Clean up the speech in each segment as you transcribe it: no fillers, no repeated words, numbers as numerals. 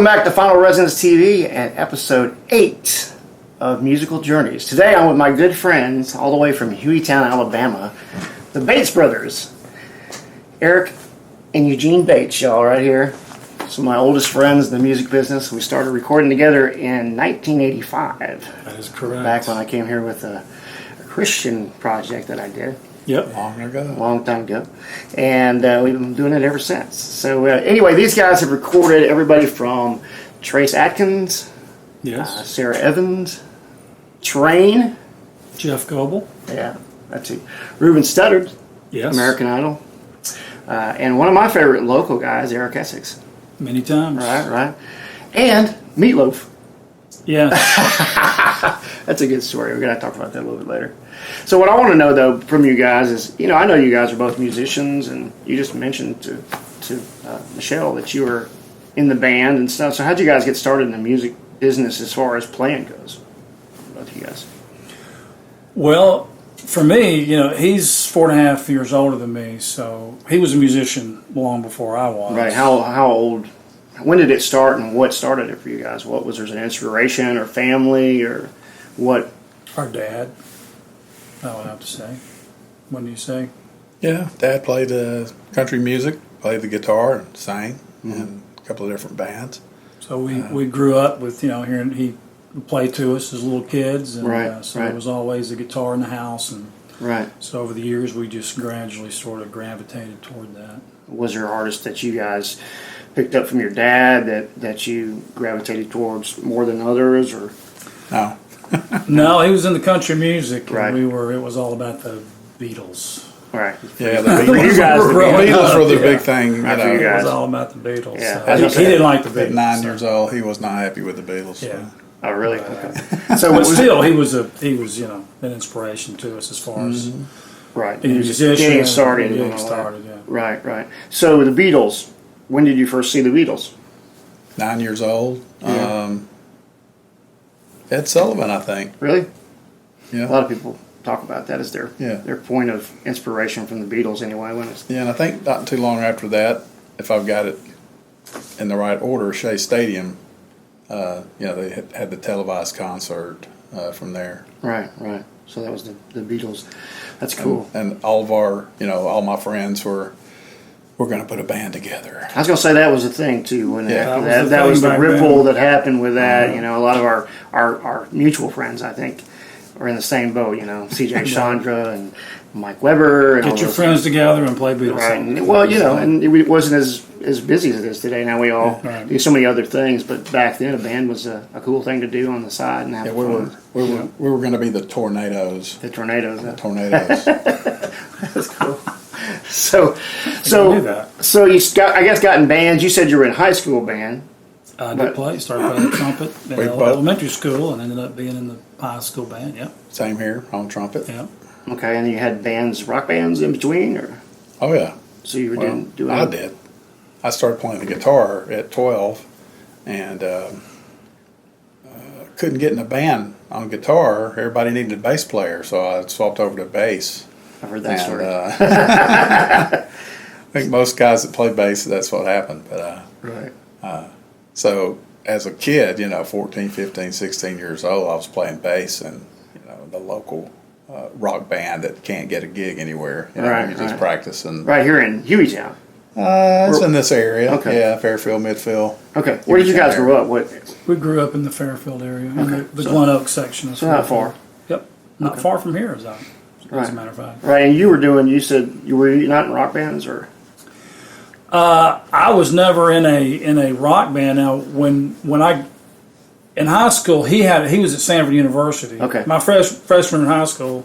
Welcome back to Final Resonance TV and episode 8 of Musical Journeys. Today I'm with my good friends all the way from Hueytown, Alabama, the Bates brothers, Eric and Eugene Bates, y'all right here. Some of my oldest friends in the music business. We started recording together in 1985. That is correct. Back when I came here with a Christian project that I did. Yep. Long time ago. And we've been doing it ever since. So anyway, these guys have recorded everybody from Trace Adkins, Yes. Sarah Evans, Train. Jeff Goebel. Yeah, that's it. Ruben Studdard, Yes. American Idol. And one of my favorite local guys, Eric Essex. Many times. Right. And Meatloaf. Yeah. That's a good story. We're going to talk about that a little bit later. So what I want to know, though, from you guys is, I know you guys are both musicians, and you just mentioned to Michelle that you were in the band and stuff. So how'd you guys get started in the music business as far as playing goes? Both of you guys. Well, for me, he's 4.5 years older than me, so he was a musician long before I was. Right. How old? When did it start, and what started it for you guys? What was there an inspiration or family or what? Our dad, I would have to say. What do you say? Yeah, Dad played country music, played the guitar, and sang in a couple of different bands. So we grew up with, hearing he would play to us as little kids. And, Right. There was always a guitar in the house. And Right. so over the years, we just gradually sort of gravitated toward that. Was there artists that you guys picked up from your dad that you gravitated towards more than others, or? No. No, he was in the country music, and Right. it was all about the Beatles. Right. Yeah, the For you Beatles, guys, the Beatles were the big thing. Right, for you It guys. was all about the Beatles. Yeah. So he didn't like the Beatles. At 9 so. years old, he was not happy with the Beatles. Yeah. Oh, really? Okay. So But still, he was an inspiration to us as far as right. being a Just musician. getting started. and Getting all that. started, yeah. Right. So the Beatles. When did you first see the Beatles? 9 years old. Yeah. Ed Sullivan, I think. Really? Yeah. A lot of people talk about that as their Yeah. point of inspiration from the Beatles. Anyway, when it's Yeah, and I think not too long after that, if I've got it in the right order, Shea Stadium, they had the televised concert from there. right. So that was the Beatles. That's cool. And all of our, all my friends we're going to put a band together. I was going to say that was a thing too. When Yeah. that was the back ripple then. that happened with that. A lot of our mutual friends, I think, are in the same boat. C.J. Chandra and Mike Weber. And all Get your those- friends together and play Beatles Right. songs. Well, and it wasn't as busy as it is today. Now we all Right. do so many other things, but back then a band was a cool thing to do on the side and have Yeah, fun. we were going to be the Tornadoes. The Tornadoes. Tornadoes. That's cool. So knew that. you got in bands. You said you were in high school band. I did started playing the trumpet in We both- elementary school and ended up being in the high school band. Yep. Same here on trumpet. Yep. Okay, and you had rock bands in between, or Oh yeah. so you were Well, doing. I did. I started playing the guitar at 12, and couldn't get in a band on guitar. Everybody needed a bass player, so I swapped over to bass. I've heard that And, story. I think most guys that play bass, that's what happened. But Right. so as a kid, 14, 15, 16 years old, I was playing bass in the local rock band that can't get a gig anywhere. Right, you just right. practice and Right here in Hueytown. it's in this area. Okay. Yeah, Fairfield, Midfield. Okay, where did you guys grow up? What? We grew up in the Fairfield area, in Okay. the Glen Oak section of So not Fairfield. far. Yep. Not far from here, as Right. a matter of fact. Right, and you said you were not in rock bands, or? I was never in a rock band. Now, when I in high school, he was at Stanford University. Okay. My freshman in high school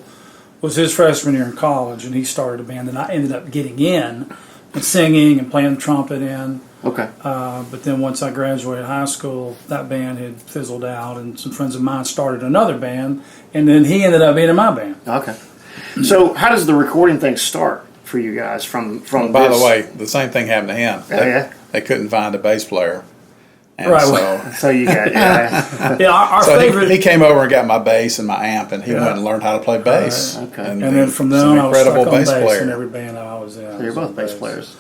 was his freshman year in college, and he started a band, and I ended up getting in and singing and playing the trumpet in. Okay. But then once I graduated high school, that band had fizzled out, and some friends of mine started another band, and then he ended up being in my band. Okay. So how does the recording thing start for you guys from By this? the way, the same thing happened to him. Yeah. They couldn't find a bass player. And Right. so So you got Yeah, our So favorite. he came over and got my bass and my amp, and he went and learned how to play bass. Okay. and then from he's then an on, I was incredible stuck on bass bass player. in every band I was in. So you're both bass players.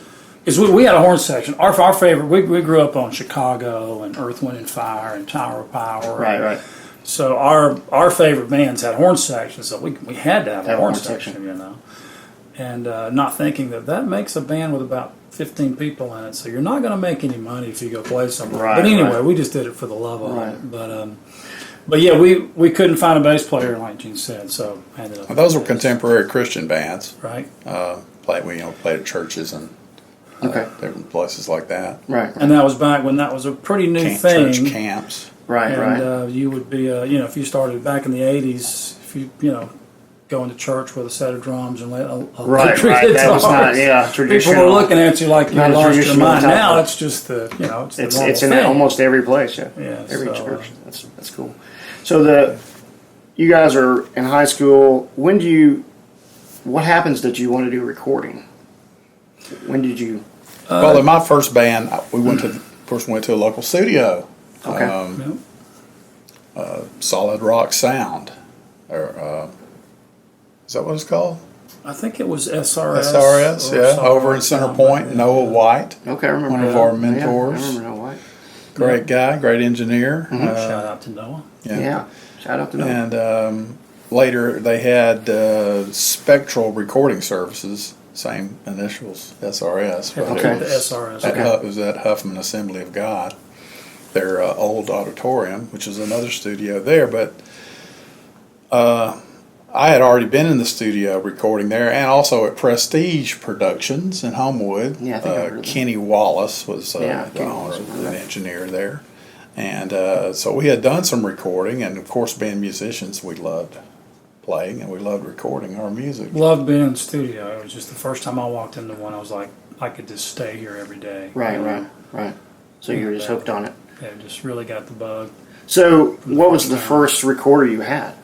is we had a horn section. Our favorite, we grew up on Chicago and Earth, Wind and Fire and Tower of Power. Right. So our favorite bands had horn sections, so we had to have a horn section, you know. And not thinking that makes a band with about 15 people in it, so you're not going to make any money if you go play somewhere. Right, but anyway, right. we just did it for the love of it. But yeah, we couldn't find a bass player, like Gene said, so I ended up. Well, those were contemporary Christian bands. Right. Played at churches and different places like that. Right. And that was back when that was a pretty new thing. Church camps. And you would be, if you started back in the 80s, if you going to church with a set of drums and electric guitars. That was not, traditional. People were looking at you like you lost your mind. Now of, it's just the, it's in almost every place, every church. That's cool. So you guys are in high school. What happens that you want to do recording? When did you? Well, in my first band, we went to a local studio. Okay. Solid Rock Sound, or is that what it's called? I think it was SRS. SRS, yeah, over in Center Point. Noah White. Okay, I remember one of our mentors. Yeah, I remember Noah White. Great guy, great engineer. Shout out to Noah. Yeah, shout out to Noah. And later they had Spectral Recording Services, same initials, SRS. Okay. The SRS. It was at Huffman Assembly of God, their old auditorium, which is another studio there. But I had already been in the studio recording there, and also at Prestige Productions in Homewood. Yeah, I think I heard of Kenny Wallace was Kenny an engineer there. And so we had done some recording, and of course, being musicians, we loved playing and we loved recording our music. Loved being in the studio. It was just the first time I walked into one, I was like, I could just stay here every day. Right. So you were just hooked on it. Yeah, just really got the bug. So what was the first recorder you had?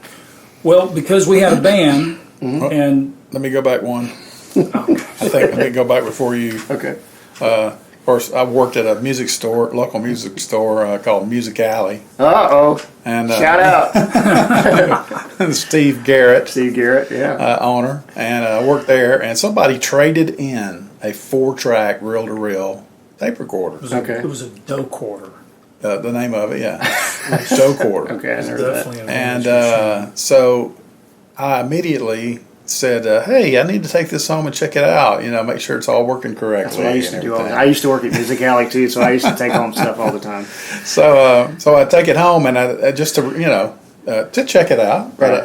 Well, because we had a band, and let me go back one. Let me go back before you. Okay. Of course, I worked at a local music store called Music Alley. And shout out Steve Garrett, owner, and I worked there. And somebody traded in a 4-track reel-to-reel tape recorder. It was a dough quarter. The name of it, dough quarter. Okay, I never that. And so I immediately said, "Hey, I need to take this home and check it out. Make sure it's all working correctly." That's what I used to do. I used to work at Music Alley too, so I used to take home stuff all the time. So I take it home and I just to check it out, but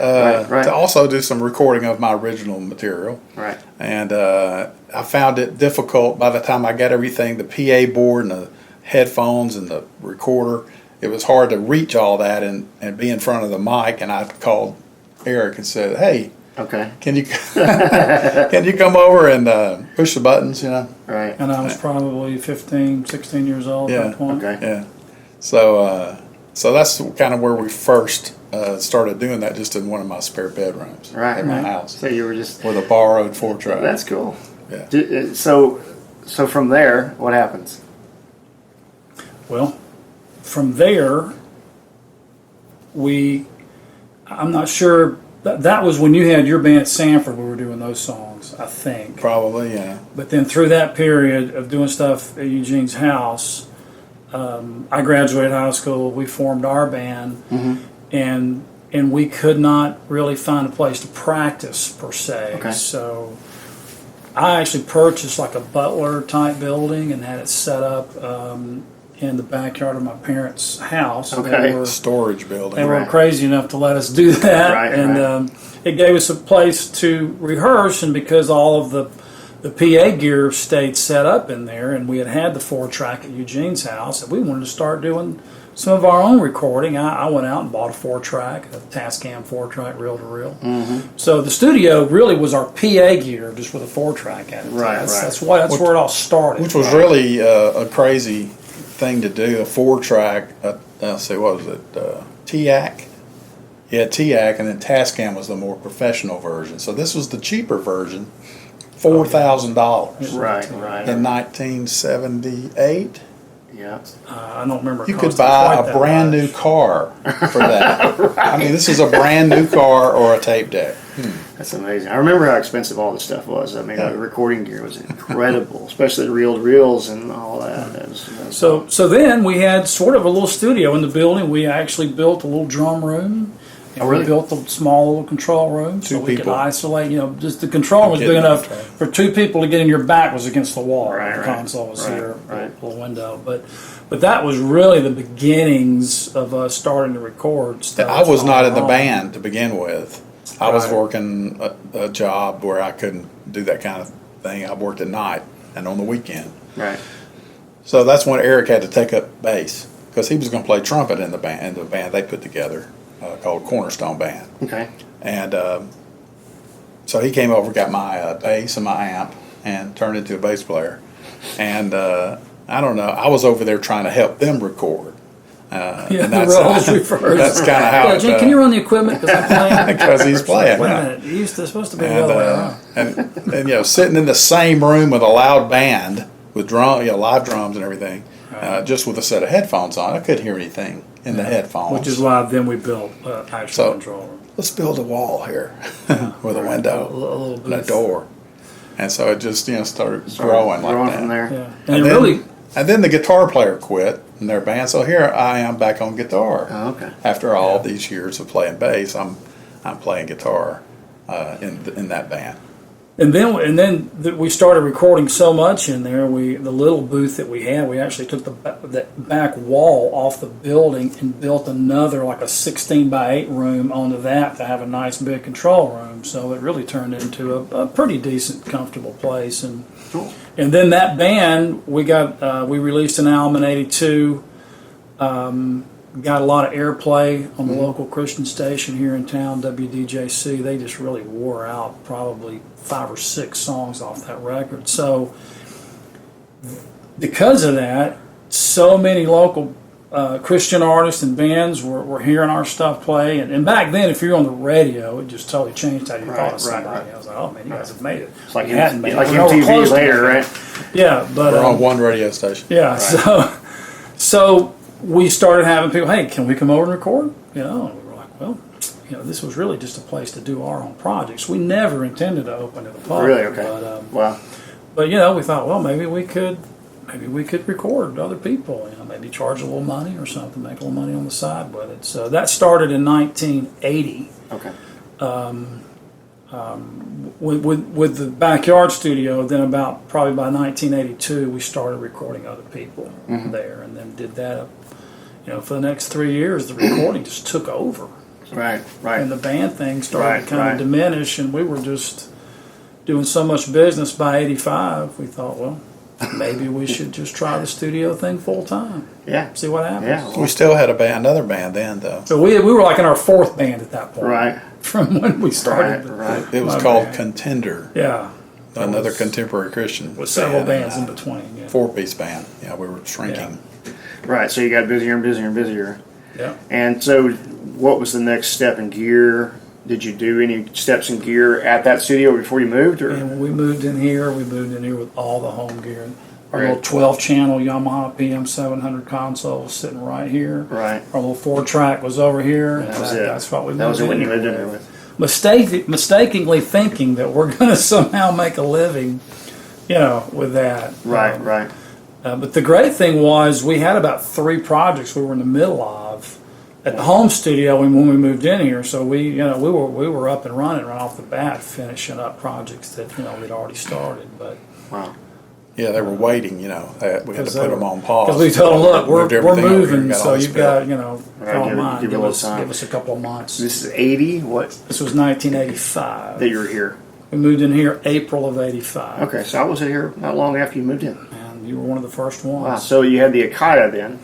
to also do some recording of my original material. Right. And I found it difficult by the time I got everything, the PA board and the headphones and the recorder. It was hard to reach all that and be in front of the mic. And I called Eric and said, "Hey, can you come over and push the buttons?" Right. And I was probably 15, 16 years old at that point. Yeah. So that's kind of where we first started doing that, just in one of my spare bedrooms at my house. So you were just with a borrowed 4-track. That's cool. Yeah. So from there, what happens? Well, from there, I'm not sure. That was when you had your band at Sanford. We were doing those songs, I think. Probably, yeah. But then through that period of doing stuff at Eugene's house, I graduated high school. We formed our band, and we could not really find a place to practice per se. Okay. So I actually purchased like a Butler type building and had it set up in the backyard of my parents' house. Okay. Storage building. They were crazy enough to let us do that, it gave us a place to rehearse. And because all of the PA gear stayed set up in there, and we had the 4-track at Eugene's house, and we wanted to start doing some of our own recording. I went out and bought a 4-track, a Tascam 4-track reel-to-reel. So the studio really was our PA gear, just with a 4-track at it. That's where it all started. Which was really a crazy thing to do, a 4-track. Let's see, what was it? TAC. Yeah, TAC, and then Tascam was the more professional version. So this was the cheaper version, $4,000. Right. In 1978. Yeah. I don't remember. You could buy a brand new car for that. Right. I mean, this is a brand new car or a tape deck. That's amazing. I remember how expensive all this stuff was. I mean, the recording gear was incredible, especially the reel-to-reels and all that. So then we had sort of a little studio in the building. We actually built a little drum room. And really? We built a small little control room so we could isolate. Just the control was big enough for two people to get in. Your back was against the wall. The console was here, the little window. But that was really the beginnings of us starting to record stuff. I was not in the band to begin with. I was working a job where I couldn't do that kind of thing. I worked at night and on the weekend. Right. So that's when Eric had to take up bass because he was going to play trumpet in the band they put together called Cornerstone Band. Okay. And so he came over, got my bass and my amp, and turned into a bass player. And I don't know, I was over there trying to help them record. And that's, roles reversed. That's kind of how. Jim, can you run the equipment because I'm playing? Because he's playing. Wait a minute, it's supposed to be the other way around. And sitting in the same room with a loud band with live drums and everything, just with a set of headphones on, I couldn't hear anything in the headphones. Which is why then we built actual control room. Let's build a wall here with a window, a little and a door, and so it just started growing like that. From there. Yeah. And then the guitar player quit in their band, so here I am back on guitar. Oh, okay. After all these years of playing bass, I'm playing guitar in that band. And then we started recording so much in there. The little booth that we had, we actually took that back wall off the building and built another like a 16x8 room onto that to have a nice big control room. So it really turned into a pretty decent, comfortable place. And cool. And then that band, we released an album in '82. Got a lot of airplay on the local Christian station here in town, WDJC. They just really wore out probably 5 or 6 songs off that record. So because of that, so many local Christian artists and bands were hearing our stuff play. And back then, if you're on the radio, it just totally changed how you thought of somebody. Right. I was like, oh man, you guys have made it. It's like MTV later, right? Yeah, but we're on one radio station. Yeah, right. So we started having people, hey, can we come over and record? And we were like, well, this was really just a place to do our own projects. We never intended to open to the public. Really? Okay. But, wow. But we thought, well, maybe we could record other people. Maybe charge a little money or something, make a little money on the side with it. So that started in 1980. Okay. With the backyard studio, then probably by 1982, we started recording other people there, and then did that. For the next 3 years, the recording just took over. Right. And the band thing started to kind of diminish, and we were just doing so much business. By '85, we thought, well, maybe we should just try the studio thing full time. Yeah. See what happens. Yeah. We still had another band then, though. So we were like in our 4th band at that point. Right. From when we started. Right. It was called Contender. Yeah. Another contemporary Christian. With several bands in between. Yeah. 4-piece band. Yeah, we were shrinking. Yeah. Right. So you got busier and busier and busier. Yeah. And so, what was the next step in gear? Did you do any steps in gear at that studio before you moved? Or? And when we moved in here with all the home gear. Our little 12-channel Yamaha PM700 console was sitting right here. Right. Our little 4-track was over here. That was it. That's what we moved in. That was it when you moved in here there with. Mistakenly thinking that we're going to somehow make a living, with that. Right. But the great thing was we had about 3 projects we were in the middle of at the home studio when we moved in here. So we were up and running right off the bat, finishing up projects that we'd already started. But wow. Yeah, they were waiting. We had to put them on pause. Because we told them, look, we're moving, so you've got give us a couple of months. This is 80. What? This was 1985. That you were here. We moved in here April of '85. Okay, so I was here not long after you moved in. And you were one of the first ones. Wow. So you had the Akita then,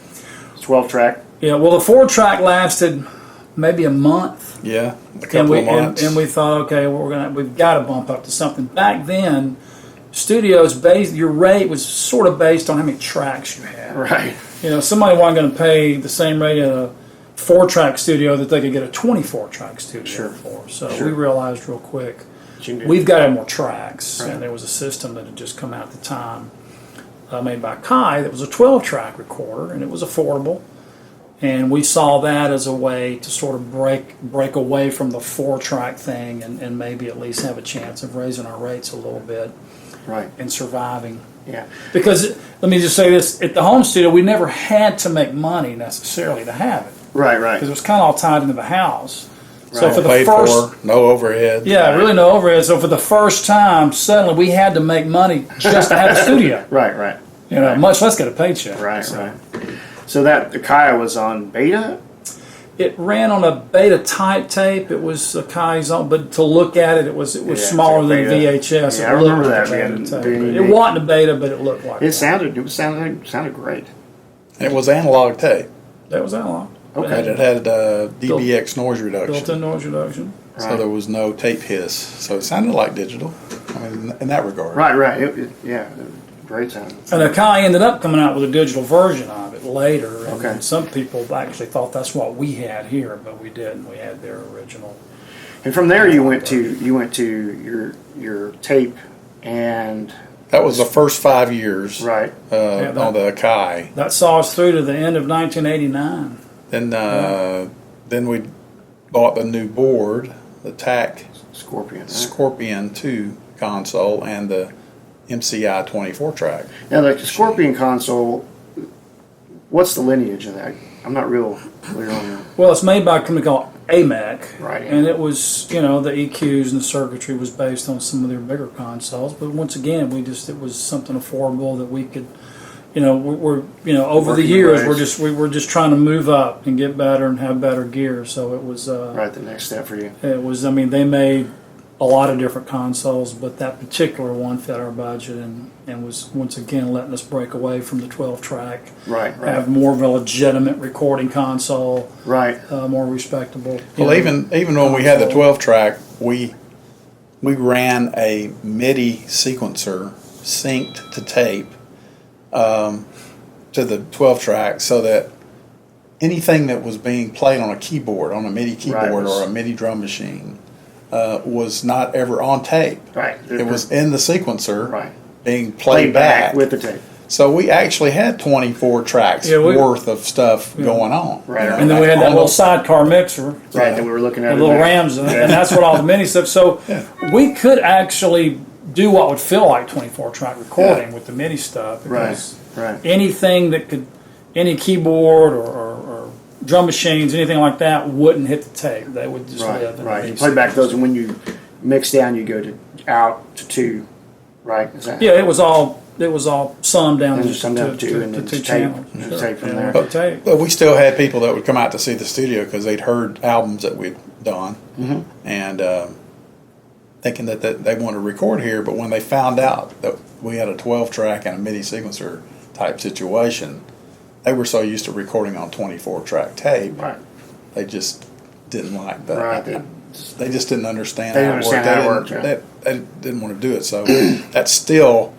12-track. Yeah. Well, the 4-track lasted maybe a month. Yeah, a couple of months. And we thought, okay, well, we've got to bump up to something. Back then, studios your rate was sort of based on how many tracks you had. Right. Somebody wasn't going to pay the same rate at a 4-track studio that they could get a 24-track studio for. So we realized real quick we've got to have more tracks, and there was a system that had just come out at the time made by Kai that was a 12-track recorder, and it was affordable. And we saw that as a way to sort of break away from the 4-track thing and maybe at least have a chance of raising our rates a little bit, right, and surviving. Yeah. Because, let me just say this, at the home studio, we never had to make money necessarily to have it. Right, right. Because it was kind of all tied into the house. So Right. for the Paid first, for, no overhead. yeah, really no overhead. So for the first time, suddenly we had to make money just to have a studio. Right, right. You know, Right. much less get a paycheck. Right, So right. So that the Kaya was on beta? it ran on a beta type tape. It was a Kai's own, but to look at it, it was Yeah, smaller than beta. VHS. Yeah, It I looked remember like that a beta being tape. unique. It wasn't a beta, but it looked like It one. sounded great. It was analog tape. That was analog. Okay. And it had DBX noise reduction. Built-in noise reduction. So there was no tape hiss. So it sounded like digital, I mean, in that regard. Right, right. Yeah, great sound. And Akai ended up coming out with a digital version of it later. And Okay. some people actually thought that's what we had here, but we didn't. We had their original. And from there, you went to your tape, and That was the first 5 years right, on the Akai. That saw us through to the end of 1989. Then we bought the new board, the TAC Scorpion. Right? Scorpion 2 console and the MCI 24 track. Now, like the Scorpion console, what's the lineage of that? I'm not real clear on that. Well, it's made by a company called AMEC. Right. And it was, the EQs and the circuitry was based on some of their bigger consoles. But once again, it was something affordable that we could, over the Working years, ways. we're just trying to move up and get better and have better gear. So it was, Right, the next step for you. it was, they made a lot of different consoles, but that particular one fit our budget and was once again letting us break away from the 12-track. Right, right, Have more of a legitimate recording console, right. more respectable. Well, even when we had the 12 track, we ran a MIDI sequencer synced to tape to the 12 track, so that anything that was being played on a keyboard, on a MIDI keyboard or a MIDI drum machine, was not ever on tape. Right. It was in the sequencer, Right. being played back with the tape. So we actually had 24 tracks worth of stuff going on. Right. And then we had that little sidecar mixer. Right, that we were looking at. The little Rams, and that's what all the mini stuff. So we could actually do what would feel like 24-track recording with the MIDI stuff. Because Right. anything that could, any keyboard or drum machines, anything like that, wouldn't hit the tape. They would just live. In Right. the You MIDI play back sequencer. those, and when you mix down, you go to out to 2. Right. Is that? Yeah, it was all summed down And to just summed down to 2, and to then 2 tape. channels. And Sure. tape from Yeah, there. to tape. But we still had people that would come out to see the studio because they'd heard albums that we'd done and thinking that they wanted to record here. But when they found out that we had a 12-track and a MIDI sequencer type situation, they were so used to recording on 24-track tape, Right. they just didn't like that. Right. They just didn't understand They how didn't it worked. understand how it worked, yeah. They didn't want to do it. So that's still,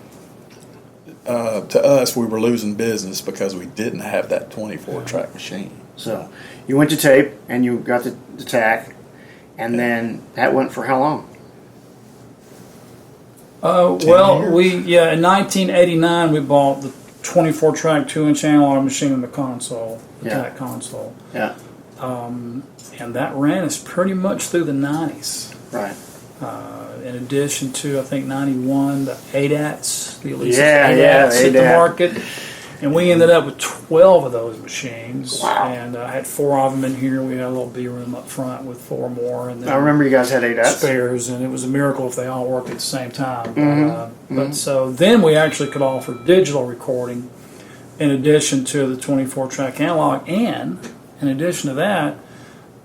to us, we were losing business because we didn't have that 24-track machine. So you went to tape, and you got the TAC, and then that went for how long? Well, years. in 1989 we bought the 24-track 2-inch analog machine in the console, the Yeah. TAC console, Yeah. and that ran us pretty much through the 90s. Right. In addition to, I think, 91, the ADATs, the Elvis Yeah, ADATs hit the ADAT. market. And we ended up with 12 of those machines. Wow. And I had 4 of them in here. We had a little B room up front with 4 more. And then I remember you guys had 8 Fs. spares, and it was a miracle if they all worked at the same time. But so then we actually could offer digital recording in addition to the 24-track analog, and in addition to that,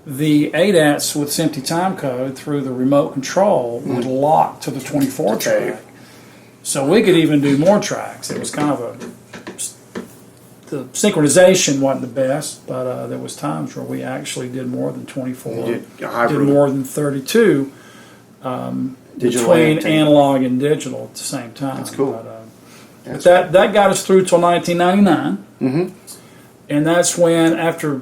the ADATs with SMPTE timecode through the remote control would lock to the 24-track. So we could even do more tracks. It was kind of the synchronization wasn't the best, but there was times where we actually did more than 24. You did a Did hybrid. more than 32 Digital between and tape. analog and digital at the same time. That's cool. But that got us through till 1999. And that's when, after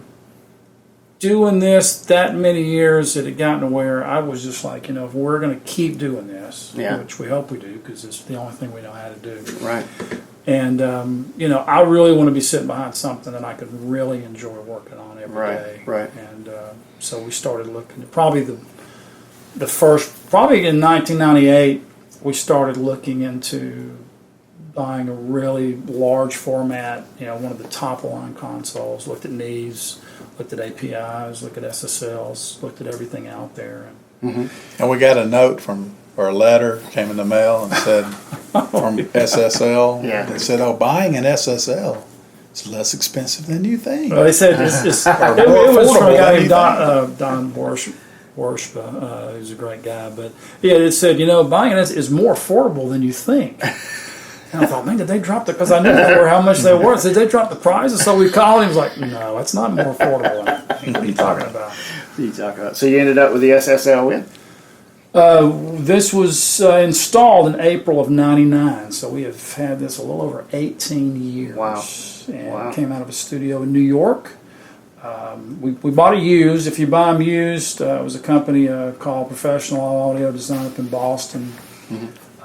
doing this that many years, it had gotten to where I was just like, if we're going to keep doing this, Yeah. which we hope we do because it's the only thing we know how to do, Right. And I really want to be sitting behind something that I could really enjoy working on every day. Right. And so we started looking. Probably probably in 1998, we started looking into buying a really large format, one of the top of the line consoles. Looked at needs, looked at APIs, looked at SSLs, looked at everything out there. And we got a note or a letter came in the mail and said from SSL. Yeah. It said, buying an SSL is less expensive than you think. Well, they said it was from a guy named Don Worshpa, who's a great guy. But yeah, it said, buying it is more affordable than you think. And I thought, man, did they drop because I knew how much they were. Did they drop the prices? So we called him. He was like, no, it's not more affordable. What are you talking about? So you ended up with the SSL when? This was installed in April of '99, so we have had this a little over 18 years. Wow. And it came out of a studio in New York. We bought it used. If you buy them used, it was a company called Professional Audio Design up in Boston.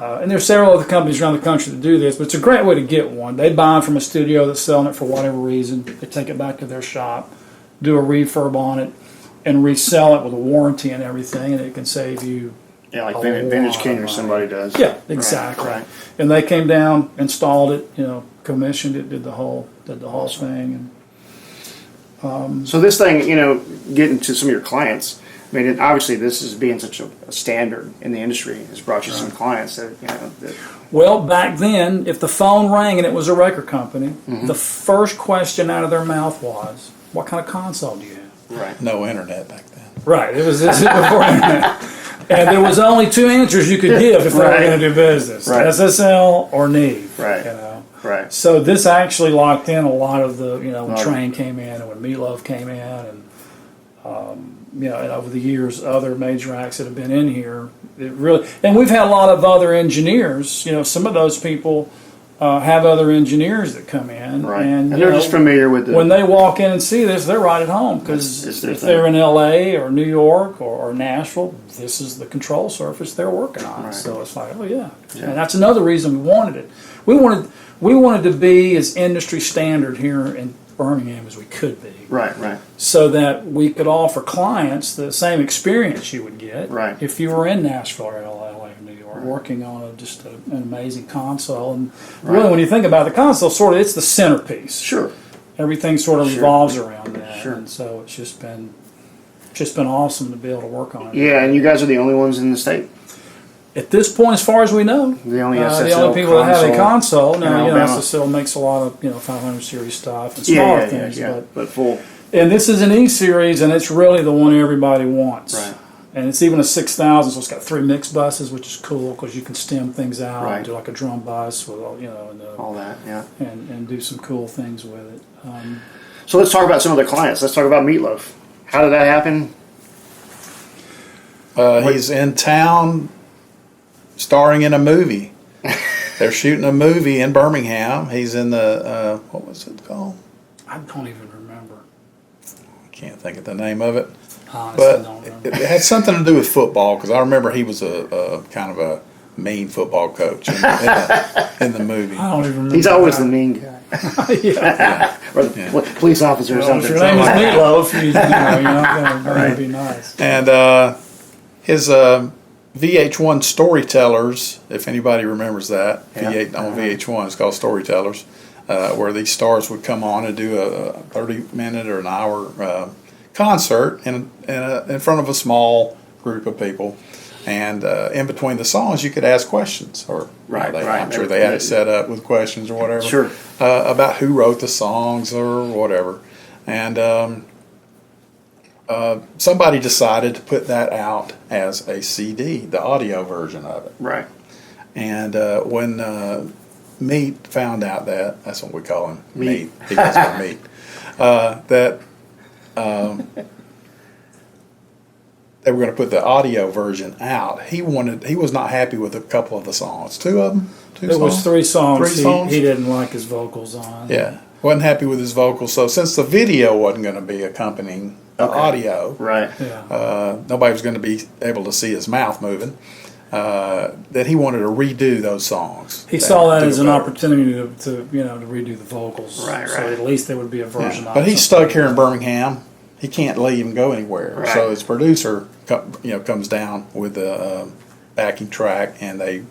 And there's several other companies around the country that do this, but it's a great way to get one. They buy them from a studio that's selling it for whatever reason. They take it back to their shop, do a refurb on it, and resell it with a warranty and everything, and it can save you. Yeah, like Vintage King or somebody does. Yeah, exactly. Right. And they came down, installed it, commissioned it, did the whole thing. And So this thing, getting to some of your clients. I mean, obviously, this is being such a standard in the industry has brought you some clients that. Well, back then, if the phone rang and it was a record company, the first question out of their mouth was, "What kind of console do you have?" Right. No internet back then. Right. This is before internet. And there was only two answers you could give if they were going to do business: SSL or Neve. Right. Right. So this actually locked in a lot of the, when Train came in and when Meatloaf came in, and and over the years, other major acts that have been in here, it really, and we've had a lot of other engineers. Some of those people have other engineers that come in, Right. and they're just familiar with when they walk in and see this, they're right at home because if they're in LA or New York or Nashville, this is the control surface they're working on. Right. So it's like, and that's another reason we wanted it. We wanted to be as industry standard here in Birmingham as we could be. Right. So that we could offer clients the same experience you would get Right. if you were in Nashville or LA or New York working on just an amazing console. And really, when you think about the console, it's the centerpiece. Sure. Everything sort of revolves around that. Sure. And so it's just been awesome to be able to work on it. Yeah, and you guys are the only ones in the state. At this point, as far as we know, The only SSL the only people that have a console. Now, Alabama. SSL makes a lot of 500 series stuff and smaller things, but full. And this is an E series, and it's really the one everybody wants. Right. And it's even a 6000, so it's got 3 mix buses, which is cool because you can stem things out Right. and do like a drum bus with All that, yeah. and do some cool things with it. So let's talk about some of the clients. Let's talk about Meatloaf. How did that happen? He's in town starring in a movie. They're shooting a movie in Birmingham. He's in the, what was it called? I don't even remember. I can't think of the name of it. Honestly, But don't remember. it had something to do with football, because I remember he was a kind of a mean football coach in the movie. I don't even remember. He's always the mean guy. Or the police officer or Well, something. if your name is Meatloaf, you're not going to be nice. And his Vh1 Storytellers, if anybody remembers that, on VH1, it's called Storytellers, where these stars would come on and do a 30-minute or an hour concert in front of a small group of people. And in between the songs, you could ask questions, or I'm sure they had it set up with questions or whatever, Sure. about who wrote the songs or whatever. And somebody decided to put that out as a CD, the audio version of it. Right. And when Meat found out that's what we call him, Meat. He goes by Meat. That they were going to put the audio version out. He was not happy with a couple of the songs. Two of them. It was 3 songs. 3 songs. He didn't like his vocals on. Yeah, wasn't happy with his vocals. So since the video wasn't going to be accompanying the audio, Right. Yeah. nobody was going to be able to see his mouth moving. that he wanted to redo those songs. He saw that do as an better. opportunity to redo the vocals. Right, So right. at least there would be a version of But it. he's stuck here in Birmingham. He can't leave and go anywhere. Right. So his producer, comes down with the backing track, and they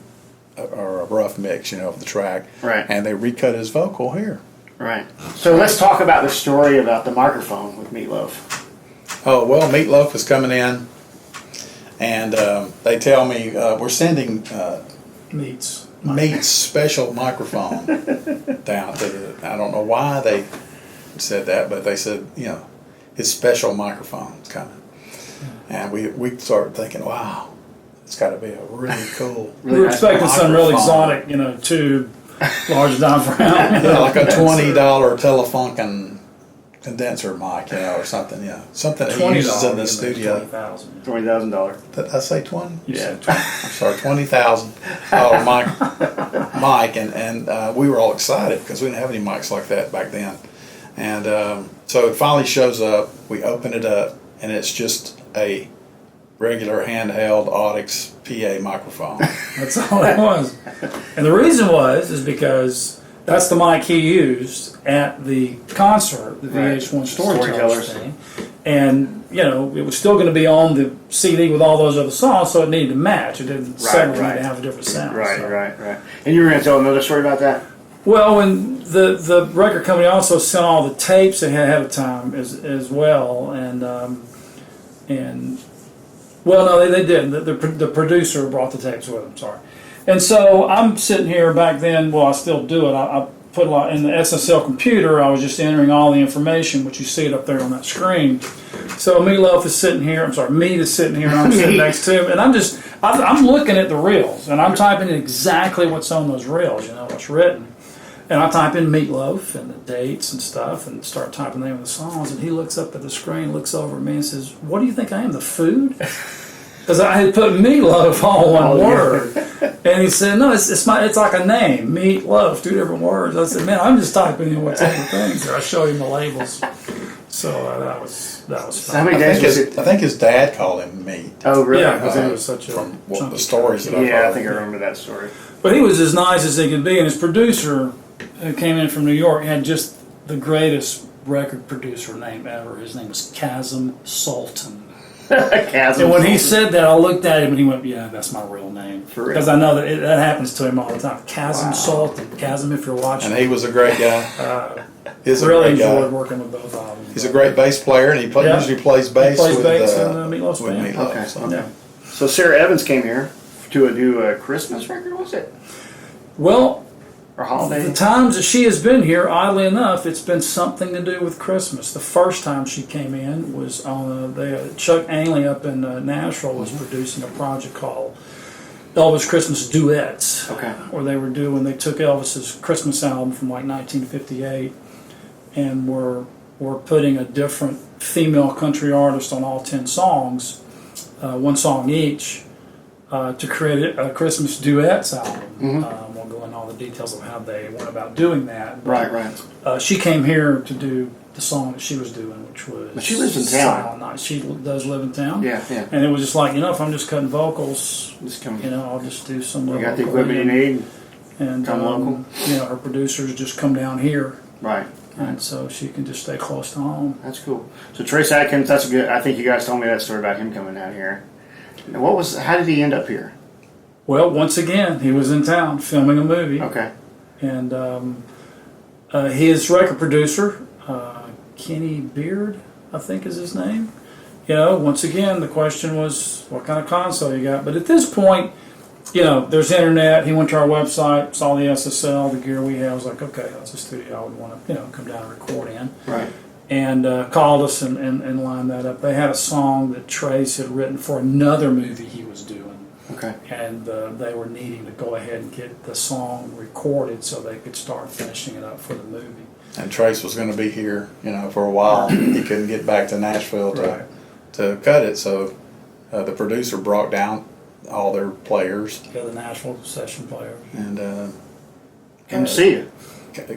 are a rough mix, of the track. Right. And they recut his vocal here. Right. So let's talk about the story about the microphone with Meatloaf. Oh, well, Meatloaf is coming in, and they tell me we're sending Meats. Meat's special microphone down to I don't know why they said that, but they said, his special microphone is coming. And we started thinking, wow, it's got to be a really cool. We were expecting some real microphone. exotic, tube, large diaphragm. Yeah, like a $20 Telefunken condenser mic, or something, something that he uses in the studio. $20,000. Did I say 20? You Yeah. said 20. I'm sorry, $20,000 mic, and we were all excited because we didn't have any mics like that back then. And so it finally shows up. We open it up, and it's just a regular handheld Audix PA microphone. That's all it was. And the reason is because that's the mic he used at the concert, the Right. Vh1 Storytellers. Storytellers thing. And, it was still going to be on the CD with all those other songs, so it needed to match. It didn't suddenly need to have a different sound. Right, so. right. And you were going to tell another story about that? Well, when the record company also sent all the tapes they had ahead of time as well, and well, no, they didn't. The producer brought the tapes with him. Sorry, and so I'm sitting here back then. Well, I still do it. I put a lot in the SSL computer. I was just entering all the information, which you see it up there on that screen. So Meatloaf is sitting here. I'm sorry, Meat is sitting here, and I'm sitting next to him, and I'm looking at the reels, and I'm typing in exactly what's on those reels. What's written. And I type in Meatloaf and the dates and stuff and start typing the name of the songs. And he looks up at the screen, looks over at me and says, "What do you think I am, the food?" Because I had put Meatloaf all one word. And he said, "No, it's like a name, Meatloaf, 2 different words." I said, "Man, I'm just typing in what's on the things there." I show him the labels. So that was How fun. many days was it? I think his dad called him Meat. Oh, really? Yeah, because it was such a From the chunky stories that I've Yeah, I heard. think I remember that story. But he was as nice as he could be, and his producer, who came in from New York, had just the greatest record producer name ever. His name was Chasm Sultan. Chasm. And when he said that, I looked at him and he went, "Yeah, that's my real name." For real? Because I know that happens to him all the time. Chasm Sultan. Chasm, if you're watching. And he was a great guy. He's a Really great guy. enjoyed working with both of them. He's a great bass player, and he Yeah. usually plays bass plays with, bass in Meatloaf's with band. Meatloaf. Okay, So. okay. Yeah. So Sarah Evans came here to do a Christmas record, was it? Well, Or holiday? the times that she has been here, oddly enough, it's been something to do with Christmas. The first time she came in was on Chuck Ainley up in Nashville was producing a project called Elvis Christmas Duets. Okay. Where they took Elvis's Christmas album from like 1958 and were putting a different female country artist on all 10 songs, one song each, to create a Christmas Duets album. We'll go into all the details of how they went about doing that. But, Right. she came here to do the song that she was doing, which was But she lives in town. Silent Night. She does live in town. Yeah, yeah. And it was just like, if I'm just cutting vocals, Just come. I'll just do some You little got the equipment you need. and come local. her producers just come down here, Right. and so she can just stay close to home. That's cool. So Trace Adkins, that's a good. I think you guys told me that story about him coming out here. Now, how did he end up here? Well, once again, he was in town filming a movie, Okay. and his record producer, Kenny Beard, I think is his name. Once again, the question was, what kind of console you got? But at this point, there's internet. He went to our website, saw the SSL, the gear we have. I was like, okay, that's a studio I would want to, come down and record in. Right. And called us and lined that up. They had a song that Trace had written for another movie he was doing. Okay. And they were needing to go ahead and get the song recorded so they could start finishing it up for the movie. And Trace was going to be here, for a while. He couldn't get back to Nashville to cut it, so the producer brought down all their players Yeah, the Nashville session players. and Come see you.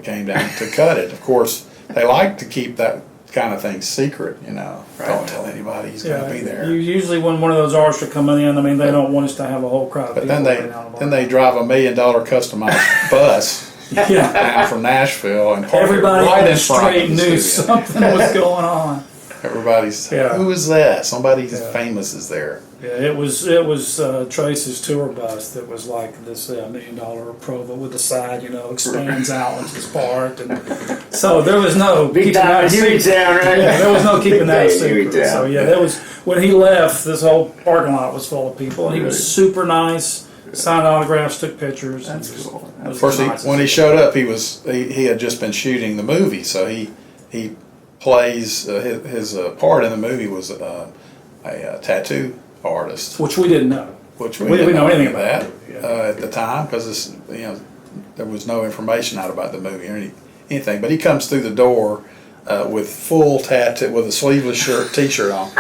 came down to cut it. Of course, they like to keep that kind of thing secret, you know. Right. Don't tell anybody he's going to be there. Usually when one of those artists are coming in, I mean, they don't want us to have a whole crowd of But people. then they drive $1 million customized bus down from Nashville and park Everybody right on in the front of street the knew studio. something was going on. Everybody's, who is that? Somebody famous is there. Yeah, it was Trace's tour bus that was like this $1 million Prova with the side, expands out into this part, and so there was no Big keeping time that Huey secret. Town, right? Yeah, there was no keeping that Big time Huey secret. Town. So yeah, that was when he left. This whole parking lot was full of people, and he was super nice. Signed autographs, took pictures. That's cool. Of course, when he showed up, he had just been shooting the movie, so he plays his part in the movie was a tattoo artist, Which we didn't know. which We didn't know anything about that it. at the time because there was no information out about the movie or anything. But he comes through the door with full tattoo, with a sleeveless T-shirt on,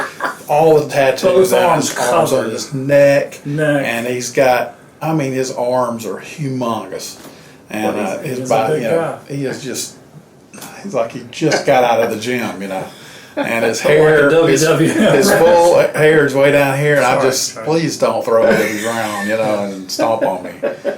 all the tattoos, Both arms on covered. his neck, Neck. and he's got. I mean, his arms are humongous, and He's his a body. big guy. He is just. He's like he just got out of the gym, And his hair, his full hair is way down here, and I just please don't throw it to the ground, and stomp on me,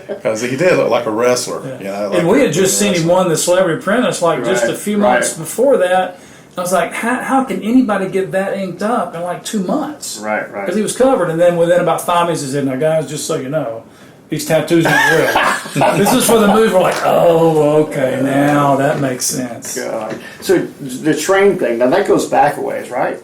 because he did look like a wrestler, like And we had just seen him win the Celebrity Apprentice just a few months before that. I was like, how can anybody get that inked up in like 2 months? Right. Because he was covered, and then within about 5 minutes, he said, "Now, guys, just so you know, these tattoos aren't real. This is for the movie." We're like, "Oh, okay, now that makes sense." God. So the train thing, now that goes back a ways, right?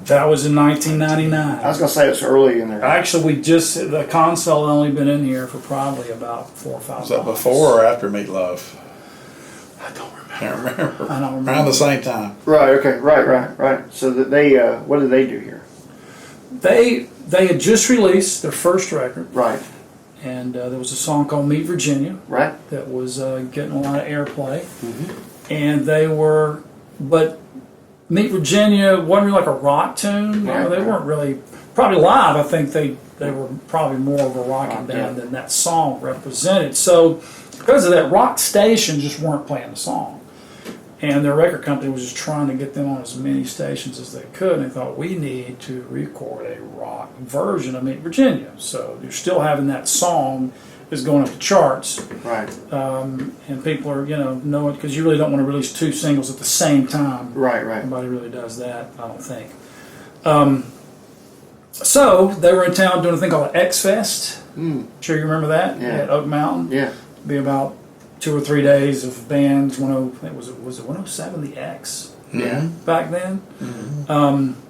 That was in I 1999. was going to say it's early in there. Actually, the console had only been in here for probably about 4 or 5 Was that months. before or after Meatloaf? I don't remember. Can't remember. I don't remember. Around the same time. Right, okay, right. So that they, what did they do here? They had just released their first record, Right, and there was a song called "Meet Virginia" right. that was getting a lot of airplay. And they were, but Meet Virginia wasn't really like a rock tune. Right. They weren't really, probably live, I think they were probably more of a rocking Rock, band yeah. than that song represented. So because of that, rock stations just weren't playing the song. And their record company was just trying to get them on as many stations as they could. And they thought, we need to record a rock version of Meet Virginia. So you're still having that song is going up the charts. Right, And people are, know it, because you really don't want to release 2 singles at the same time. right. Nobody really does that, I don't think. So they were in town doing a thing called X Fest. Sure you remember that? Yeah. At Oak Mountain. Yeah, Be about 2 or 3 days of bands. Was it 107 the X yeah. back then?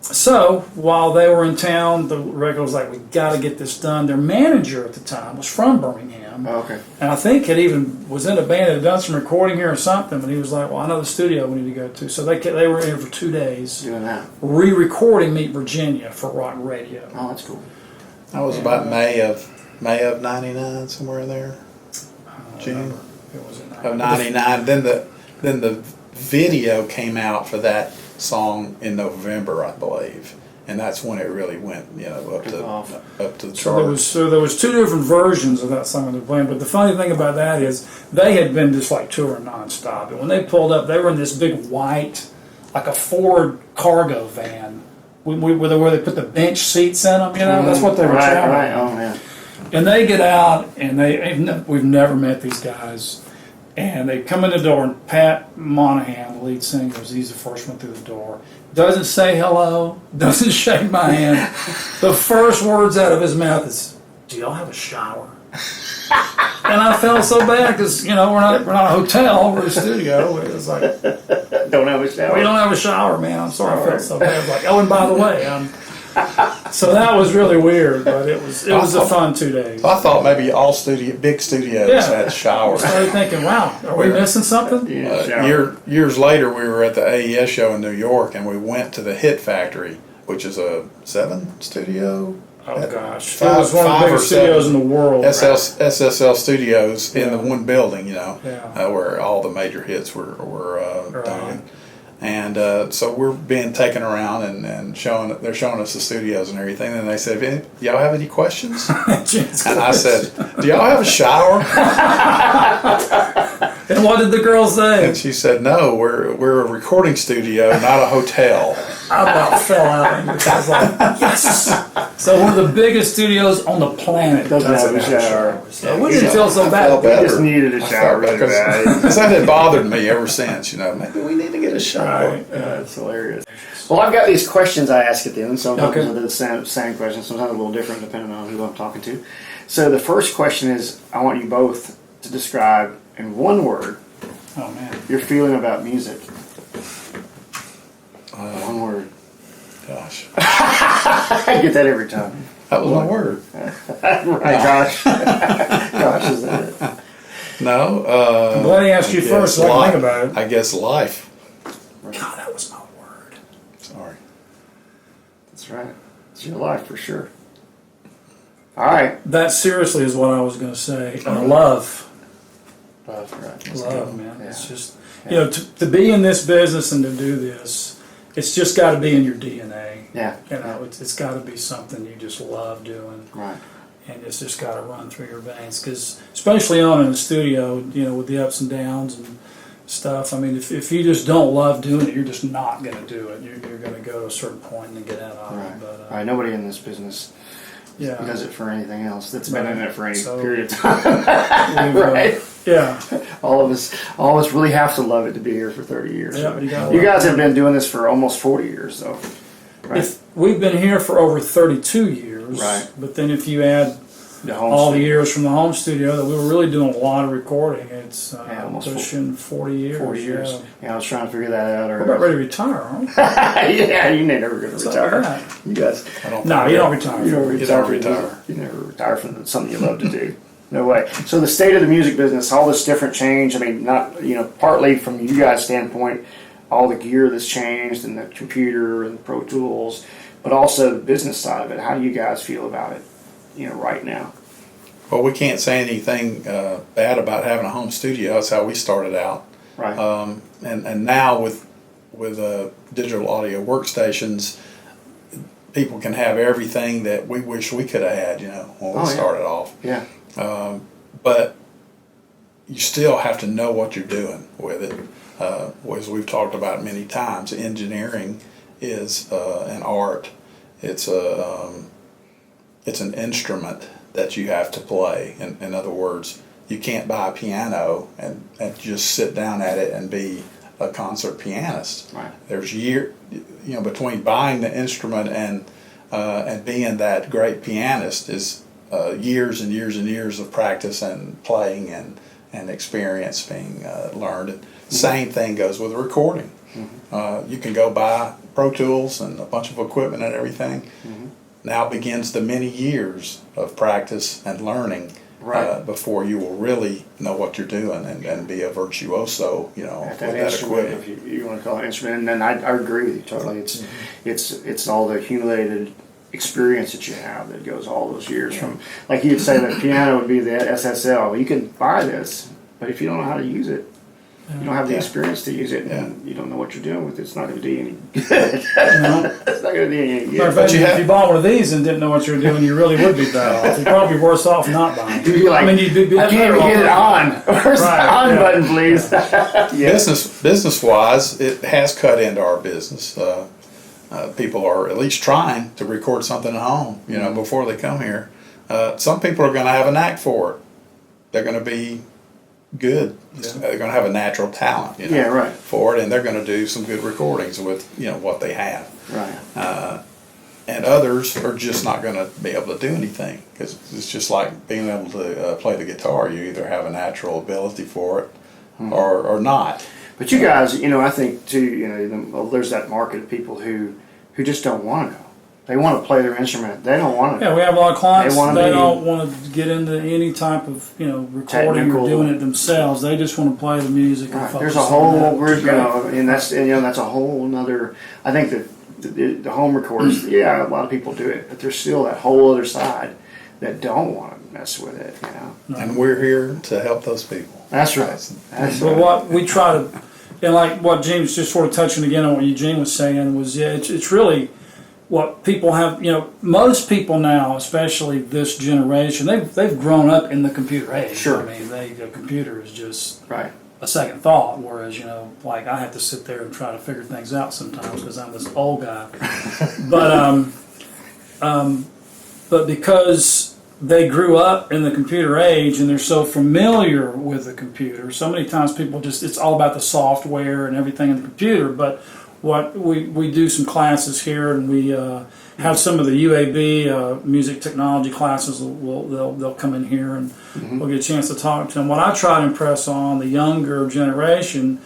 So while they were in town, the record was like, we got to get this done. Their manager at the time was from Birmingham. Okay. And I think it even was in a band that had done some recording here or something, but he was like, well, I know the studio we need to go to. So they were in here for 2 days Doing that. re-recording Meet Virginia for rock radio. Oh, that's cool. That was about May of '99, somewhere in there. June It was in of '99. Then the video came out for that song in November, I believe, and that's when it really went, up to the charts. So there was 2 different versions of that song they were playing, but the funny thing about that is they had been just like touring nonstop, and when they pulled up, they were in this big white, like a Ford cargo van, where they put the bench seats in them, that's what they were traveling. Right, oh, yeah. And they get out, and we've never met these guys. And they come in the door, and Pat Monahan, the lead singer, he's the first one through the door. Doesn't say hello, doesn't shake my hand. The first words out of his mouth is, "Do y'all have a shower?" And I felt so bad because we're not a hotel, we're a studio. It was like, Don't have a shower. we don't have a shower, man. I'm sorry, I felt so bad. I was like, oh, and by the way, so that was really weird, but it was a fun 2 days. I thought maybe all big studios had showers. I started thinking, wow, are we missing something? Years later, we were at the AES show in New York, and we went to the Hit Factory, which is a 7 studio. Oh gosh, Five- it was one of the five or biggest studios in seven the world. SSL Studios in the one building, Yeah. where all the major hits were Right. done. And so we're being taken around and they're showing us the studios and everything. And they said, y'all have any questions? And I said, do y'all have a shower? And And what did the girl say? And she said, "No, we're a recording studio, not a hotel." I about fell out because I was like, yes! So one of the biggest studios on the planet Doesn't have a shower. So we didn't feel so I bad. felt We better. just needed a shower really bad. Because that had bothered me ever since. Maybe we need to get a shower. Right. That's hilarious. Well, I've got these questions I ask at the end. Sometimes Okay. they're the same questions, sometimes a little different depending on who I'm talking to. So the first question is, I want you both to describe in one word Oh, man. your feeling about music. One word. Gosh, I get that every time. that was my word. Right, gosh. Gosh, is that it? No. I'm glad he asked you I first guess so I can life. think about it. I guess life. God, that was my word. Sorry. That's right. It's your life for sure. All right. That seriously is what I was going to say. Love. Love, right. That's Love, good. man. Yeah. It's just, to be in this business and to do this, it's just got to be in your DNA. Yeah. It's got to be something you just love doing. Right. And it's just got to run through your veins. Because especially on in the studio, with the ups and downs and stuff, I mean, if you just don't love doing it, you're just not going to do it. You're going to go to a certain point and get out of Right. it. But, Right. Nobody in this business yeah. does it for anything else that's been in it for any So- period of time. Right. Yeah. All of us really have to love it to be here for 30 years. Yeah, you gotta You love guys it. have been doing this for almost 40 years, though. Right. If we've been here for over 32 years, Right. But then if you add The home all the studio. years from the home studio that we were really doing a lot of recording, it's almost pushing 40 years. 40 years. Yeah. Yeah, I was trying to figure that out. We're about ready to retire, aren't we? Yeah, you ain't never going to What's up retire. with that? You guys. I don't No, think you that- don't retire. You don't You retire. don't retire. You never retire from something you love to do. No way. So the state of the music business, all this different change. I mean, not partly from you guys' standpoint, all the gear that's changed and the computer and the Pro Tools, but also the business side of it. How do you guys feel about it? Right now. Well, we can't say anything bad about having a home studio. That's how we started out. Right. And now with digital audio workstations, people can have everything that we wish we could have had, when we Oh, yeah. started off. Yeah. But you still have to know what you're doing with it. As we've talked about many times, engineering is an art. It's an instrument that you have to play. In other words, you can't buy a piano and just sit down at it and be a concert pianist. Right. There's between buying the instrument and being that great pianist is years and years and years of practice and playing and experience being learned. And same thing goes with recording. Mm-hmm. You can go buy Pro Tools and a bunch of equipment and everything. Mm-hmm. Now begins the many years of practice and learning Right. before you will really know what you're doing and be a virtuoso, with That that instrument, equipment. if you want to call it an instrument, and then I agree with you totally. It's all the accumulated experience that you have that goes all those years from. Like you'd say, that piano would be the SSL. You can buy this, but if you don't know how to use it, you don't have the Yeah. experience to use it, and Yeah. you don't know what you're doing with it. It's not going to do you any good. It's not going to do you any Matter good. of fact, you if have- you bought one of these and didn't know what you were doing, you really would be better off. You'd probably be worse off not buying it. You'd be like, you'd be I can't even get it on. Where's Right, the on yeah. button, please? Yeah. Business wise, it has cut into our business. People are at least trying to record something at home, before they come here. Some people are going to have a knack for it. They're going to be good. They're going to have a natural talent, Yeah, right. for it, and they're going to do some good recordings with what they have. Right. And others are just not going to be able to do anything because it's just like being able to play the guitar. You either have a natural ability for it or not. But you guys, I think too, there's that market of people who just don't want to go. They want to play their instrument. They don't want to. Yeah, we have a lot of clients They wanna that be- don't want to get into any type of recording Technical. or doing it themselves. They just want to play the music. And Right. focus There's a on whole that. group, and that's a whole another. I think that the home recorders, a lot of people do it, but there's still that whole other side that don't want to mess with it. And we're here to help those people. That's right. That's But right. what we try to, and like what James just sort of touching again on what Eugene was saying was, it's really what people have. Most people now, especially this generation, they've grown up in the computer age. Sure. I mean, the computer is just Right. a second thought. Whereas, like I have to sit there and try to figure things out sometimes because I'm this old guy. But because they grew up in the computer age and they're so familiar with the computer, so many times people it's all about the software and everything in the computer. But what we do some classes here, and we have some of the UAB music technology classes. They'll come in here and we'll get a chance to talk to them. What I try to impress on the younger generation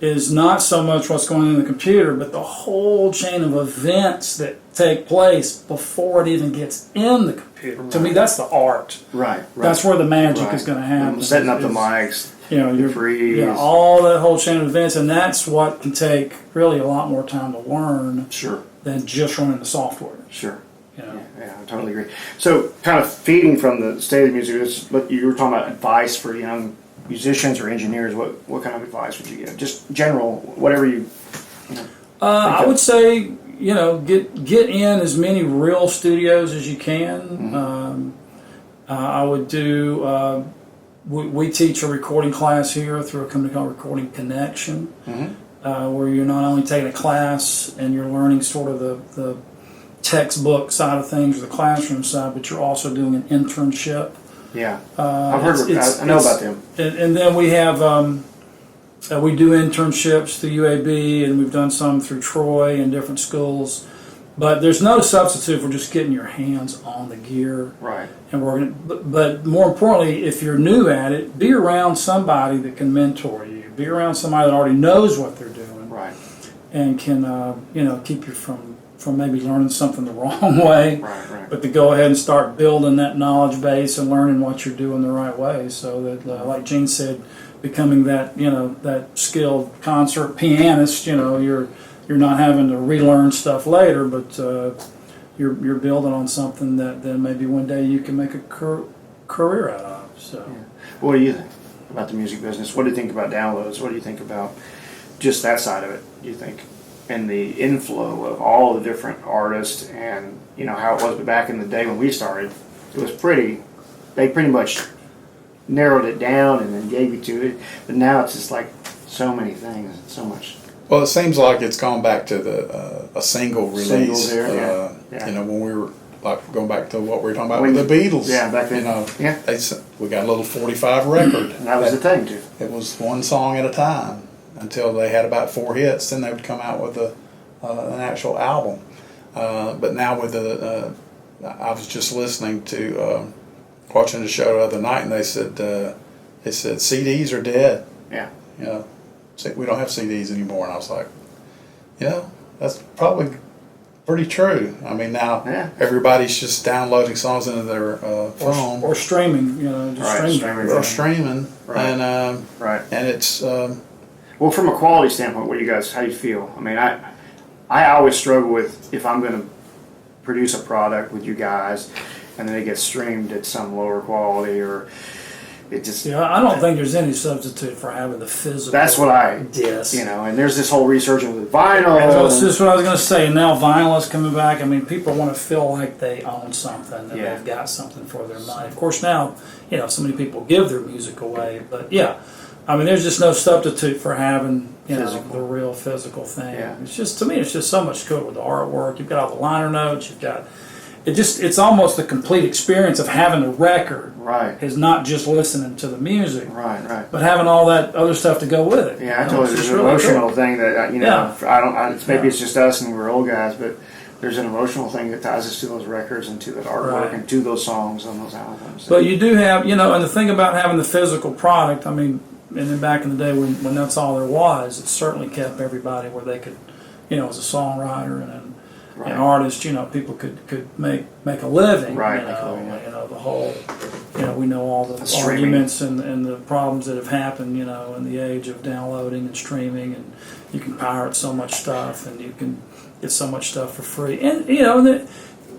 is not so much what's going on in the computer, but the whole chain of events that take place before it even gets in the computer. To me, that's the art. Right. That's where the magic is going to happen. And setting up the mics, the freeze. Yeah, all that whole chain of events, and that's what can take really a lot more time to learn than just running the software. Sure. Yeah, I totally agree. So, kind of feeding from the state of music, you were talking about advice for young musicians or engineers. What kind of advice would you give? Just general, whatever you. I would say get in as many real studios as you can. I would do. We teach a recording class here through a company called Recording Connection, where you're not only taking a class and you're learning sort of the textbook side of things or the classroom side, but you're also doing an internship. Yeah, I've heard. I know about them. And then we have we do internships through UAB, and we've done some through Troy and different schools. But there's no substitute for just getting your hands on the gear, right? And working. But more importantly, if you're new at it, be around somebody that can mentor you. Be around somebody that already knows what they're doing, right? And can keep you from maybe learning something the wrong way, right. But to go ahead and start building that knowledge base and learning what you're doing the right way, so that, like Gene said, becoming that that skilled concert pianist. You're not having to relearn stuff later, but you're building on something that then maybe one day you can make a career out of. So, what do you think about the music business? What do you think about downloads? What do you think about just that side of it? Do you think? And the inflow of all the different artists, and how it was back in the day when we started, it was they pretty much narrowed it down and then gave you to it, but now it's just like so many things, so much. Well, it seems like it's gone back to the a single release. Singles there, when we were like going back to what we were talking about with the Beatles. Yeah, back then. We got a little 45 record. And that was the thing too. It was one song at a time until they had about 4 hits. Then they would come out with an actual album. But now with I was just listening to watching the show the other night, and they said CDs are dead. Yeah. We don't have CDs anymore, and I was like, that's probably pretty true. I mean, now everybody's just downloading songs into their phone or streaming, streaming, right. And and it's well, from a quality standpoint, how do you feel? I mean, I always struggle with if I'm going to produce a product with you guys, and then it gets streamed at some lower quality, or it just. I don't think there's any substitute for having the physical. That's what I. Yes. And there's this whole resurgence with vinyl. That's just what I was going to say. And now vinyl is coming back. I mean, people want to feel like they own something, and they've got something for their money. Of course, now so many people give their music away, but I mean, there's just no substitute for having the real physical thing. Yeah. It's just, to me, it's just so much good with the artwork. You've got all the liner notes. You've got it's almost the complete experience of having a record. Right. Is not just listening to the music. Right. But having all that other stuff to go with it. Yeah, I told you, there's an emotional thing that maybe it's just us and we're old guys, but there's an emotional thing that ties us to those records and to that artwork and to those songs on those albums. But you do have, and the thing about having the physical product, I mean, and then back in the day when that's all there was, it certainly kept everybody where they could, as a songwriter and an artist, people could make a living. Right. The whole, we know all the arguments and the problems that have happened, in the age of downloading and streaming, and you can pirate so much stuff and you can get so much stuff for free. And,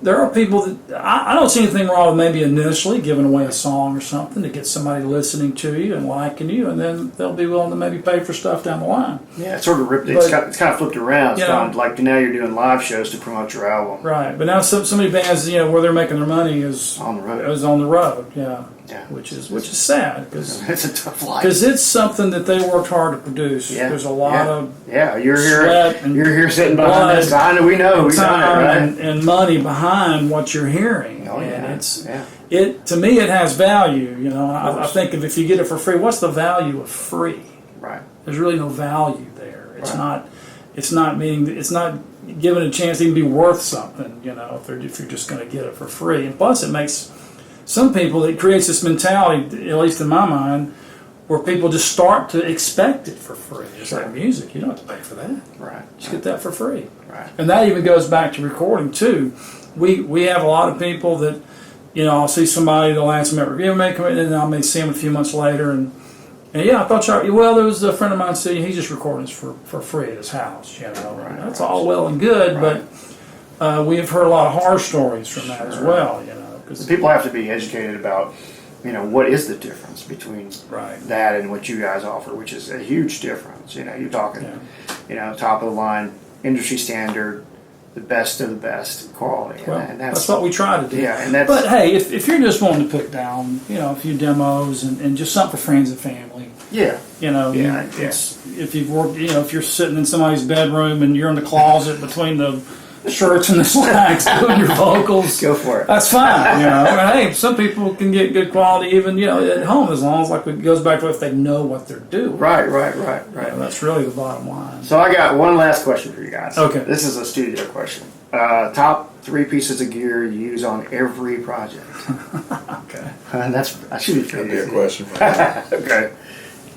there are people that, I don't see anything wrong with maybe initially giving away a song or something to get somebody listening to you and liking you, and then they'll be willing to maybe pay for stuff down the line. Yeah, it's sort of ripped. It's kind of flipped around. It's kind of like now you're doing live shows to promote your album. Right, but now so many bands, where they're making their money is on the road. Is on the road, yeah. Yeah. which is sad because It's a tough life. it's something that they worked hard to produce. Yeah. There's a lot of you're sweat here. and You're here sitting behind blood us. I know. We know. We've done it, time right? and money behind what you're hearing. Oh, and yeah. it's Yeah. it to me it has value. You know, I think if you get it for free, what's the value of free? Right. There's really no value there. It's Right. not. It's not meaning. It's not given a chance to even be worth something. You know, if you're just going to get it for free. And plus, it makes some people. It creates this mentality, at least in my mind, where people just start to expect it for free. It's Sure. like music. You don't have to pay for that. Right. Just get that for free. Right. And that even goes back to recording too. We have a lot of people that, you know, I'll see somebody, they'll ask me at review, may come in, and I may see them a few months later, and yeah, I thought well, there was a friend of mine saying he's just recording this for free at his house, you know. Right, That's right. all well and good, Right. but we have heard a lot of horror stories from that as well, you know. 'Cause- People have to be educated about, you know, what is the difference between Right. that and what you guys offer, which is a huge difference. You know, you're talking, Yeah. you know, top of the line, industry standard, the best of the best quality. Well, and that's what we try to do. Yeah, and that's. But hey, if you're just wanting to put down, you know, a few demos and just something for friends and family, yeah. you know, Yeah, it's if you've worked, you know, if you're sitting in somebody's bedroom and you're in the closet between the shirts and the slacks doing your vocals, Go for it. that's fine. You know, and hey, some people can get good quality even, you know, at home as long as like it goes back to if they know what they're doing. Right. You know, that's really the bottom line. So I got one last question for you guys. Okay. This is a studio question. Top 3 pieces of gear you use on every project. Okay. And I should be That'd pretty be a easy. question for me. Okay.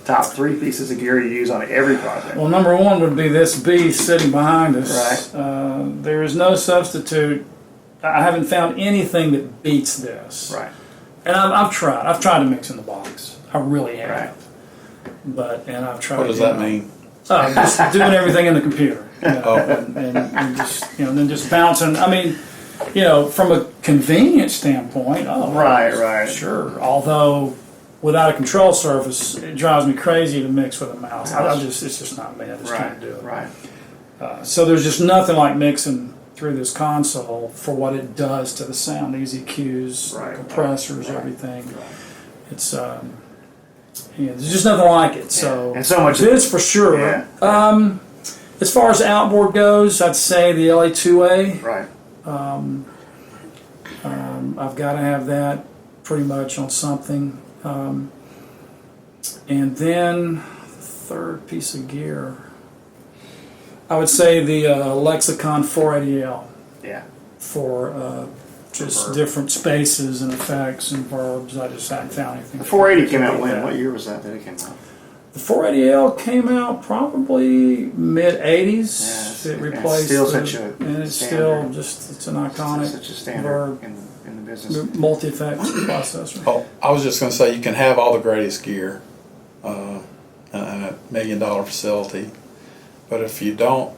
Top 3 pieces of gear you use on every project. Well, number one would be this beast sitting behind us. Right. There is no substitute. I haven't found anything that beats this. Right. And I've tried. I've tried to mix in the box. I really have. Right. And I've tried. What does that mean? Just doing everything in the computer. You know, Oh. and just then just bouncing. I mean, you know, from a convenience standpoint. Oh, Right. Sure. Although without a control surface, it drives me crazy to mix with a mouse. It's just not me. I just can't do it. Right. So there's just nothing like mixing through this console for what it does to the sound. These EQs, Right. compressors, Right. everything. It's there's just nothing like it. So And so much. this for sure. Yeah. As far as outboard goes, I'd say the LA2A. Right. I've got to have that pretty much on something. And then third piece of gear, I would say the Lexicon 480L Yeah. for just verb. different spaces and effects and verbs. I just haven't found anything. The 480 came out like when? that. What year was that it came out? The 480L came out probably mid 80s. Yes, It and it's replaced still the- such a and it's standard. still just it's an iconic Such a standard verb in the business. multi-effects processor. Oh, I was just going to say you can have all the greatest gear in a $1 million facility, but if you don't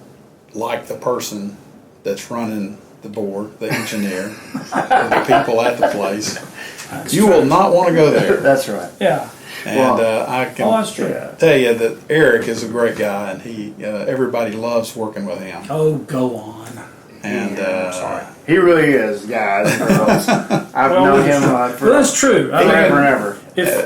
like the person that's running the board, the engineer, and the people at the place, you will not want to go there. That's right. Yeah. And I can that's true. tell you that Eric is a great guy, and he everybody loves working with him. Oh, go on. And Sorry. He really is, guys and girls. I've known him for But that's true. I mean, forever and ever.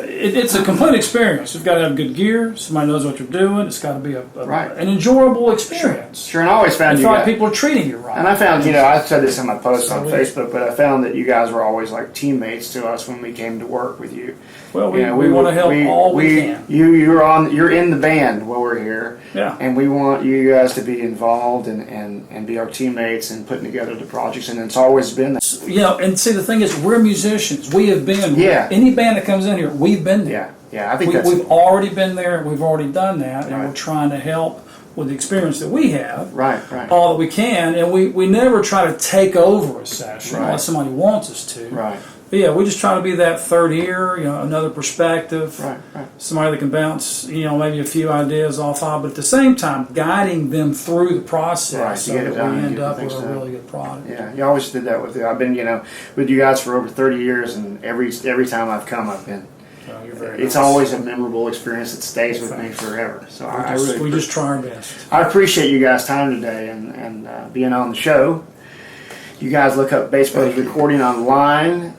it's a complete experience. You've got to have good gear. Somebody knows what you're doing. It's got to be Right. an enjoyable experience. Sure, and I always I found you feel like guys. people are treating you right. And I found, you know, I said this in my post on So Facebook, but I found that you guys were always like teammates to us when we came to work with you. Well, we, You know, we want to help all we can. You're in the band while we're here. Yeah. And we want you guys to be involved and be our teammates and putting together the projects, and it's always been that. You know, and see, the thing is, we're musicians. We have been. Yeah. Any band that comes in here, we've been there. Yeah, I think that's We've already been there. We've already done that, and Right. we're trying to help with the experience that we have. right. All that we can, and we never try to take over a session Right. unless somebody wants us to. Right. But yeah, we just try to be that third ear, you know, another perspective, Right. somebody that can bounce, you know, maybe a few ideas off of, but at the same time, guiding them through the process Right, so to get that it done we and end get up things with a done. really good product. Yeah, you always did that with you. I've been, you know, with you guys for over 30 years, and every time I've come, I've been. So you're very It's nice. always a memorable experience that stays with me forever. So I really We just try our best. I appreciate you guys' time today and being on the show. You guys look up Bass Brothers Recording online,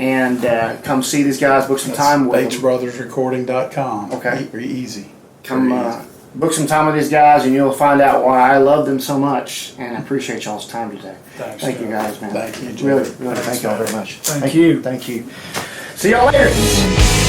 and come see these guys, book some time with them. BatesBrothersRecording.com. Okay. Very easy. Come Very easy. book some time with these guys, and you'll find out why I love them so much. And I appreciate y'all's time today. Thanks, Thank you Joe. guys, man. Thank you, Joe. Really, thank y'all very much. Thank you. Thank you. See y'all later.